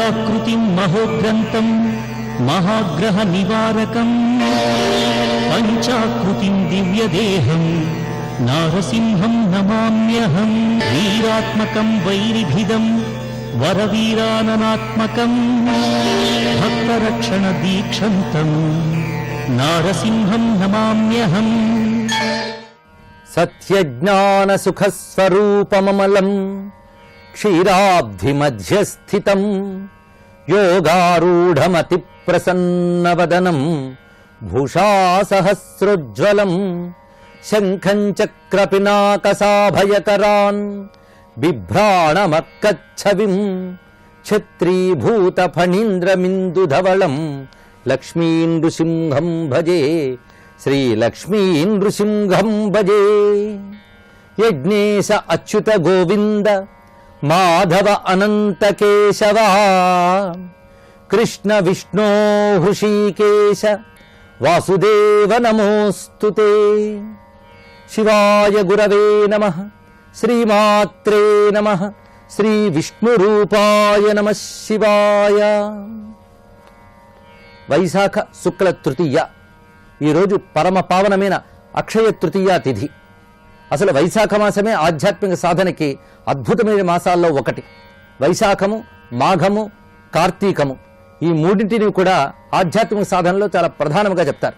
పంచాకృతిం మహోగ్రంథం మహాగ్రహ నివారకం పంచాకృతిం దివ్యదేహం నారసింహం నమామ్యహం వీరాత్మకం వైరిభిదం వరవీరాననాత్మకం భక్తరక్షణ దీక్షంతం నారసింహం నమామ్యహం. సత్యజ్ఞాన సుఖస్వరూపమమలం క్షీరాబ్ధి మధ్యస్థితం యోగారూఢమతి ప్రసన్నవదనం భూషాసహస్రోజ్వలం శంఖం చక్రపినాకసాభయకరాన్ బిభ్రాణమక్కచ్చవిం ఛత్రీభూత ఫణీంద్రమిందుధవళం లక్ష్మీనృసింహం భజే శ్రీలక్ష్మీనృసింహం భజే. యజ్ఞేశ అచ్యుత గోవింద మాధవ అనంత కేశవ కృష్ణ విష్ణో హృషీకేశ వాసుదేవ నమోస్తుతే. శివాయ గురవే నమః శ్రీమాత్రే నమః శ్రీ విష్ణురూపాయ నమః శివాయ. వైశాఖ శుక్ల తృతీయ ఈరోజు పరమ పావనమైన అక్షయ తృతీయ తిథి. అసలు వైశాఖ మాసమే ఆధ్యాత్మిక సాధనకి అద్భుతమైన మాసాల్లో ఒకటి. వైశాఖము, మాఘము, కార్తీకము ఈ మూడింటిని కూడా ఆధ్యాత్మిక సాధనలో చాలా ప్రధానంగా చెప్తారు.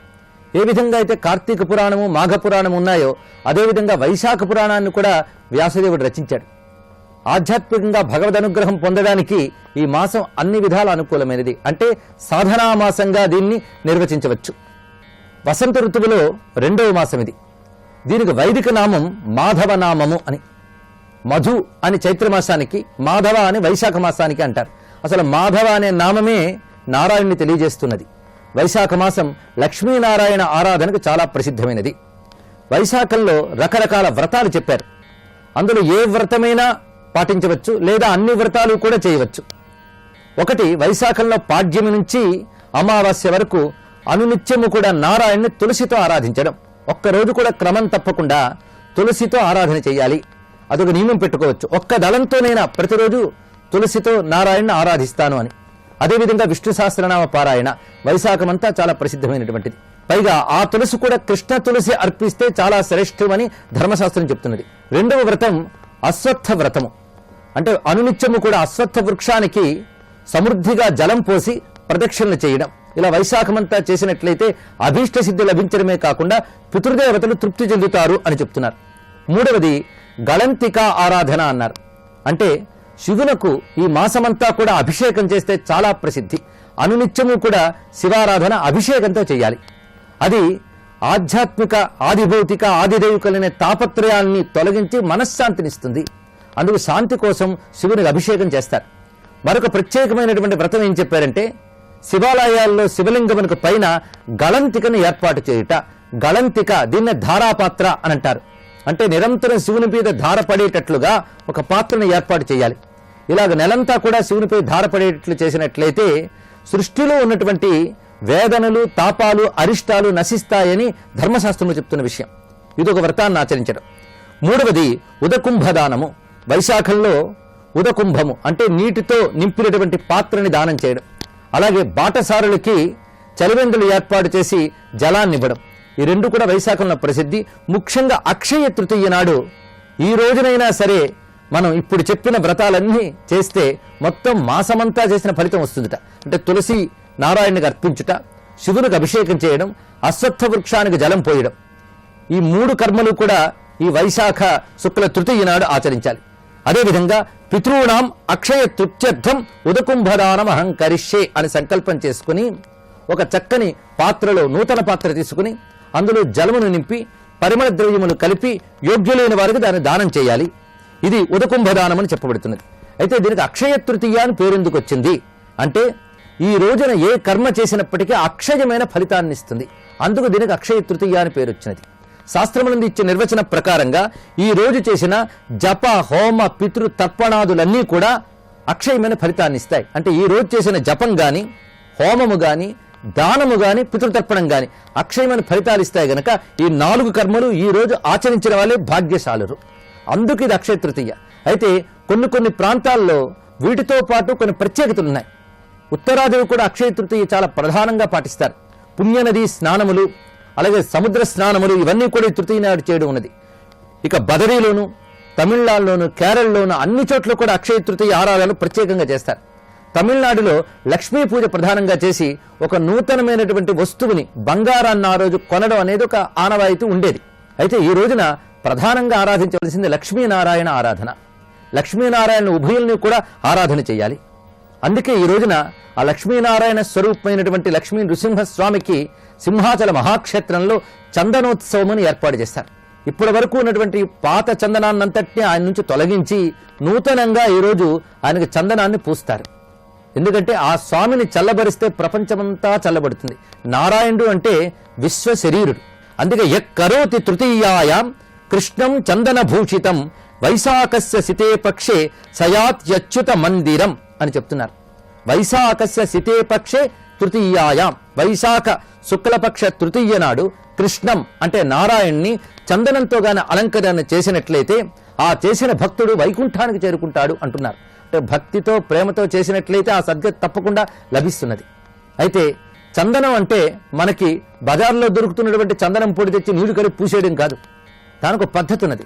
ఏ విధంగా అయితే కార్తీక పురాణము, మాఘ పురాణము ఉన్నాయో అదేవిధంగా వైశాఖ పురాణాన్ని కూడా వ్యాసదేవుడు రచించాడు. ఆధ్యాత్మికంగా భగవద్ అనుగ్రహం పొందడానికి ఈ మాసం అన్ని విధాల అనుకూలమైనది. అంటే సాధనా మాసంగా దీన్ని నిర్వచించవచ్చు. వసంత ఋతువులో రెండవ మాసం ఇది. దీనికి వైదిక నామం మాధవ నామము అని. మధు అని చైత్రమాసానికి, మాధవ అని వైశాఖ మాసానికి అంటారు. అసలు మాధవ అనే నామమే నారాయణుని తెలియజేస్తున్నది. వైశాఖ మాసం లక్ష్మీనారాయణ ఆరాధనకు చాలా ప్రసిద్ధమైనది. వైశాఖంలో రకరకాల వ్రతాలు చెప్పారు. అందులో ఏ వ్రతమైనా పాటించవచ్చు, లేదా అన్ని వ్రతాలు కూడా చేయవచ్చు. ఒకటి, వైశాఖంలో పాడ్యమి నుంచి అమావాస్య వరకు అనునిత్యము కూడా నారాయణ్ణి తులసితో ఆరాధించడం. ఒక్కరోజు కూడా క్రమం తప్పకుండా తులసితో ఆరాధన చేయాలి. అదొక నియమం పెట్టుకోవచ్చు. ఒక్క దళంతోనైనా ప్రతిరోజు తులసితో నారాయణ్ని ఆరాధిస్తాను అని. అదేవిధంగా విష్ణు సహస్రనామ పారాయణ వైశాఖమంతా చాలా ప్రసిద్ధమైనటువంటిది. పైగా ఆ తులసి కూడా కృష్ణ తులసి అర్పిస్తే చాలా శ్రేష్టమని ధర్మశాస్త్రం చెప్తున్నది. రెండవ వ్రతం అశ్వత్థ వ్రతము. అంటే అనునిత్యము కూడా అశ్వత్థ వృక్షానికి సమృద్ధిగా జలం పోసి ప్రదక్షిణలు చేయడం. ఇలా వైశాఖమంతా చేసినట్లయితే అభీష్ట సిద్ధి లభించడమే కాకుండా పితృదేవతలు తృప్తి చెందుతారు అని చెప్తున్నారు. మూడవది గళంతిక ఆరాధన అన్నారు. అంటే శివునకు ఈ మాసమంతా కూడా అభిషేకం చేస్తే చాలా ప్రసిద్ధి. అనునిత్యము కూడా శివారాధన అభిషేకంతో చేయాలి. అది ఆధ్యాత్మిక, ఆదిభౌతిక, ఆదిదైవికలనే తాపత్రయాల్ని తొలగించి మనశ్శాంతినిస్తుంది. అందుకు శాంతి కోసం శివునికి అభిషేకం చేస్తారు. మరొక ప్రత్యేకమైనటువంటి వ్రతం ఏం చెప్పారంటే, శివాలయాల్లో శివలింగమునకు పైన గళంతికను ఏర్పాటు చేయుట. గళంతిక, దీన్నే ధారాపాత్ర అని అంటారు. అంటే నిరంతరం శివుని మీద ధార పడేటట్లుగా ఒక పాత్రను ఏర్పాటు చేయాలి. ఇలాగ నెలంతా కూడా శివునిపై ధార పడేటట్లు చేసినట్లయితే సృష్టిలో ఉన్నటువంటి వేదనలు, తాపాలు, అరిష్టాలు నశిస్తాయని ధర్మశాస్త్రంలో చెప్తున్న విషయం. ఇదొక వ్రతాన్ని ఆచరించడం. మూడవది ఉదకుంభదానము. వైశాఖంలో ఉదకుంభము అంటే నీటితో నింపినటువంటి పాత్రని దానం చేయడం. అలాగే బాటసారులకి చలివెందులు ఏర్పాటు చేసి జలాన్ని ఇవ్వడం. ఈ రెండు కూడా వైశాఖంలో ప్రసిద్ధి. ముఖ్యంగా అక్షయ తృతీయ నాడు ఈ రోజునైనా సరే మనం ఇప్పుడు చెప్పిన వ్రతాలన్నీ చేస్తే మొత్తం మాసమంతా చేసిన ఫలితం వస్తుందట. అంటే తులసి నారాయణునికి అర్పించుట, శివునికి అభిషేకం చేయడం, అశ్వత్థ వృక్షానికి జలం పోయడం, ఈ మూడు కర్మలు కూడా ఈ వైశాఖ శుక్ల తృతీయ నాడు ఆచరించాలి. అదేవిధంగా పితృణాం అక్షయ తృప్త్యర్థం ఉదకుంభదానం అహంకరిష్యే అని సంకల్పం చేసుకుని ఒక చక్కని పాత్రలో, నూతన పాత్ర తీసుకుని అందులో జలమును నింపి పరిమళ ద్రవ్యములు కలిపి యోగ్యులైన వారికి దాన్ని దానం చేయాలి. ఇది ఉదకుంభదానం అని చెప్పబడుతున్నది. అయితే దీనికి అక్షయ తృతీయ అని పేరెందుకు వచ్చింది అంటే, ఈ రోజున ఏ కర్మ చేసినప్పటికీ అక్షయమైన ఫలితాన్ని ఇస్తుంది. అందుకు దీనికి అక్షయ తృతీయ అని పేరు వచ్చినది. శాస్త్రములందు ఇచ్చే నిర్వచన ప్రకారంగా ఈ రోజు చేసిన జప, హోమ, పితృ తర్పణాదులన్నీ కూడా అక్షయమైన ఫలితాన్ని ఇస్తాయి. అంటే ఈ రోజు చేసిన జపం గాని, హోమము గాని, దానము గాని, పితృతర్పణం గాని అక్షయమైన ఫలితాలు ఇస్తాయి గనక ఈ 4 కర్మలు ఈ రోజు ఆచరించిన వాళ్ళే భాగ్యశాలురు. అందుకు ఇది అక్షయ తృతీయ. అయితే కొన్ని ప్రాంతాల్లో వీటితో పాటు కొన్ని ప్రత్యేకతలు ఉన్నాయి. ఉత్తరాదివి కూడా అక్షయ తృతీయ చాలా ప్రధానంగా పాటిస్తారు. పుణ్యనది స్నానములు, అలాగే సముద్ర స్నానములు, ఇవన్నీ కూడా ఈ తృతీయ నాడు చేయడం ఉన్నది. ఇక బదరీలోను, తమిళనాడులోను, కేరళలోను అన్ని చోట్ల కూడా అక్షయ తృతీయ ఆరాధనలు ప్రత్యేకంగా చేస్తారు. తమిళనాడులో లక్ష్మీ పూజ ప్రధానంగా చేసి ఒక నూతనమైనటువంటి వస్తువుని, బంగారాన్ని ఆ రోజు కొనడం అనేది ఒక ఆనవాయితీ ఉండేది. అయితే ఈ రోజున ప్రధానంగా ఆరాధించవలసింది లక్ష్మీనారాయణ ఆరాధన. లక్ష్మీనారాయణ ఉభయుల్ని కూడా ఆరాధన చేయాలి. అందుకే ఈ రోజున ఆ లక్ష్మీనారాయణ స్వరూపమైనటువంటి లక్ష్మీ నృసింహస్వామికి సింహాచల మహాక్షేత్రంలో చందనోత్సవం ఏర్పాటు చేస్తారు. ఇప్పటి వరకు ఉన్నటువంటి పాత చందనాన్నంతటినీ ఆయన నుంచి తొలగించి నూతనంగా ఈరోజు ఆయనకు చందనాన్ని పూస్తారు. ఎందుకంటే ఆ స్వామిని చల్లబరిస్తే ప్రపంచమంతా చల్లబడుతుంది. నారాయణుడు అంటే విశ్వ శరీరుడు. అందుకే యక్కరోతి తృతీయాయాం కృష్ణం చందనభూషితం వైశాఖస్య సితే పక్షే సయాత్యచ్యుత మందిరం అని చెప్తున్నారు. వైశాఖస్య సితే పక్షే తృతీయాయాం, వైశాఖ శుక్లపక్ష తృతీయ నాడు కృష్ణం అంటే నారాయణ్ణి చందనంతో గాని అలంకరణ చేసినట్లయితే ఆ చేసిన భక్తుడు వైకుంఠానికి చేరుకుంటాడు అంటున్నారు. అంటే భక్తితో ప్రేమతో చేసినట్లయితే ఆ సద్గతి తప్పకుండా లభిస్తున్నది. అయితే చందనం అంటే మనకి బజార్లో దొరుకుతున్నటువంటి చందనం పొడి తెచ్చి నీళ్లు కలిపి పూసేయడం కాదు. దానికి ఒక పద్ధతి ఉన్నది.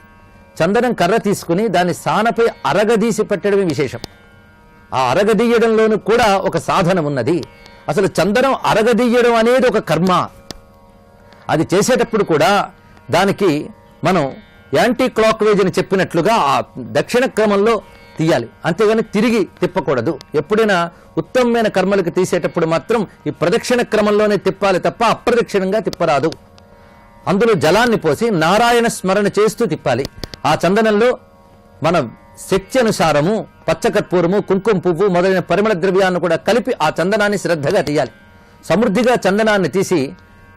చందనం కర్ర తీసుకుని దాన్ని సానపై అరగదీసి పెట్టడమే విశేషం. ఆ అరగదీయడంలోనూ కూడా ఒక సాధనం ఉన్నది. అసలు చందనం అరగదీయడం అనేది ఒక కర్మ. అది చేసేటప్పుడు కూడా దానికి మనం యాంటీ క్లాక్ వేజ్ అని చెప్పినట్లుగా ఆ దక్షిణ క్రమంలో తీయాలి, అంతేగాని తిరిగి తిప్పకూడదు. ఎప్పుడైనా ఉత్తమమైన కర్మలకు తీసేటప్పుడు మాత్రం ఈ ప్రదక్షిణ క్రమంలోనే తిప్పాలి తప్ప అప్రదక్షిణంగా తిప్పరాదు. అందులో జలాన్ని పోసి నారాయణ స్మరణ చేస్తూ తిప్పాలి. ఆ చందనంలో మన శక్తి అనుసారము పచ్చకర్పూరము, కుంకుమ పువ్వు మొదలైన పరిమళ ద్రవ్యాన్ని కూడా కలిపి ఆ చందనాన్ని శ్రద్ధగా తీయాలి. సమృద్ధిగా చందనాన్ని తీసి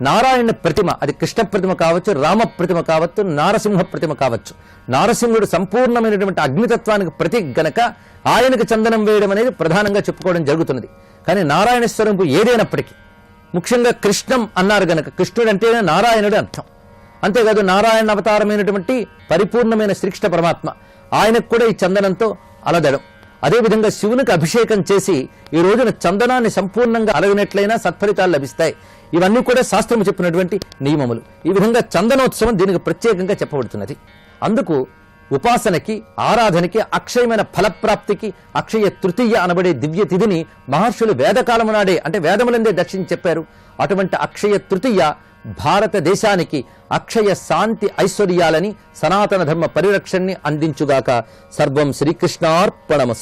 నారాయణ ప్రతిమ, అది కృష్ణ ప్రతిమ కావచ్చు, రామ ప్రతిమ కావచ్చు, నారసింహ ప్రతిమ కావచ్చు. నారసింహుడు సంపూర్ణమైనటువంటి అగ్నితత్వానికి ప్రతీక గనక ఆయనకు చందనం వేయడం అనేది ప్రధానంగా చెప్పుకోవడం జరుగుతున్నది. కానీ నారాయణ స్వరూపం ఏదైనప్పటికీ ముఖ్యంగా కృష్ణం అన్నారు గనక కృష్ణుడు అంటే నారాయణుడు అర్థం. అంతేకాదు నారాయణ అవతారమైనటువంటి పరిపూర్ణమైన శ్రీకృష్ణ పరమాత్మ, ఆయనకు కూడా ఈ చందనంతో అలదడం. అదేవిధంగా శివునికి అభిషేకం చేసి ఈ రోజున చందనాన్ని సంపూర్ణంగా అలగినట్లయినా సత్ఫలితాలు లభిస్తాయి. ఇవన్నీ కూడా శాస్త్రం చెప్పినటువంటి నియమములు. ఈ విధంగా చందనోత్సవం దీనికి ప్రత్యేకంగా చెప్పబడుతున్నది. అందుకు ఉపాసనకి, ఆరాధనకి, అక్షయమైన ఫలప్రాప్తికి అక్షయ తృతీయ అనబడే దివ్య తిథిని మహర్షులు వేదకాలము నాడే అంటే వేదములందే దర్శించి చెప్పారు. అటువంటి అక్షయ తృతీయ భారతదేశానికి అక్షయ శాంతి ఐశ్వర్యాలని, సనాతన ధర్మ పరిరక్షణని అందించుగాక. సర్వం శ్రీకృష్ణార్పణమస్తు.